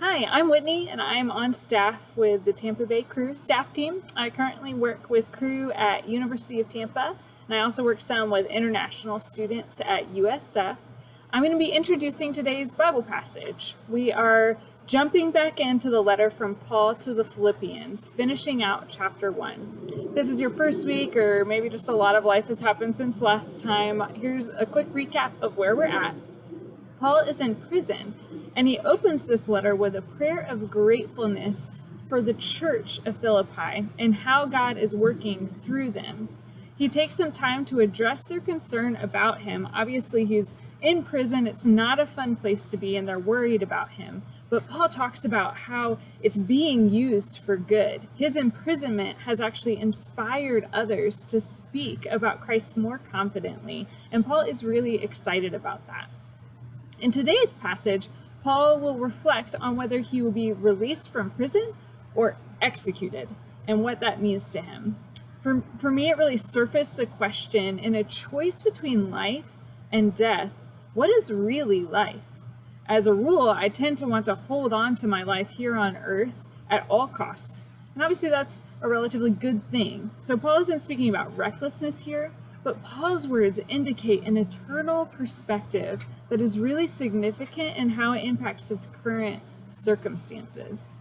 Hi, I'm Whitney, and I'm on staff with the Tampa Bay Crew staff team. I currently work with Crew at University of Tampa, and I also work some with international students at USF. I'm going to be introducing today's Bible passage. We are jumping back into the letter from Paul to the Philippians, finishing out chapter 1. If this is your first week, or maybe just a lot of life has happened since last time, here's a quick recap of where we're at. Paul is in prison, and he opens this letter with a prayer of gratefulness for the church of Philippi and how God is working through them. He takes some time to address their concern about him. Obviously, he's in prison. It's not a fun place to be, and they're worried about him. But Paul talks about how it's being used for good. His imprisonment has actually inspired others to speak about Christ more confidently, and Paul is really excited about that. In today's passage, Paul will reflect on whether he will be released from prison or executed and what that means to him. For me, it really surfaced the question, in a choice between life and death, what is really life? As a rule, I tend to want to hold on to my life here on earth at all costs. And obviously that's a relatively good thing. So Paul isn't speaking about recklessness here, but Paul's words indicate an eternal perspective that is really significant in how it impacts his current circumstances.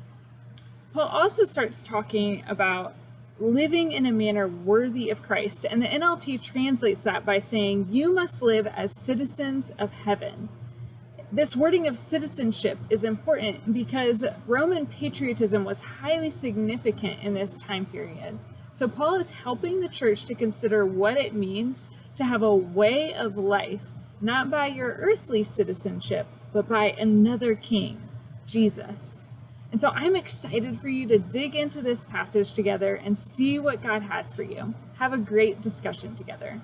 Paul also starts talking about living in a manner worthy of Christ, and the NLT translates that by saying, "You must live as citizens of heaven." This wording of citizenship is important because Roman patriotism was highly significant in this time period. So Paul is helping the church to consider what it means to have a way of life, not by your earthly citizenship, but by another king, Jesus. And so I'm excited for you to dig into this passage together and see what God has for you. Have a great discussion together.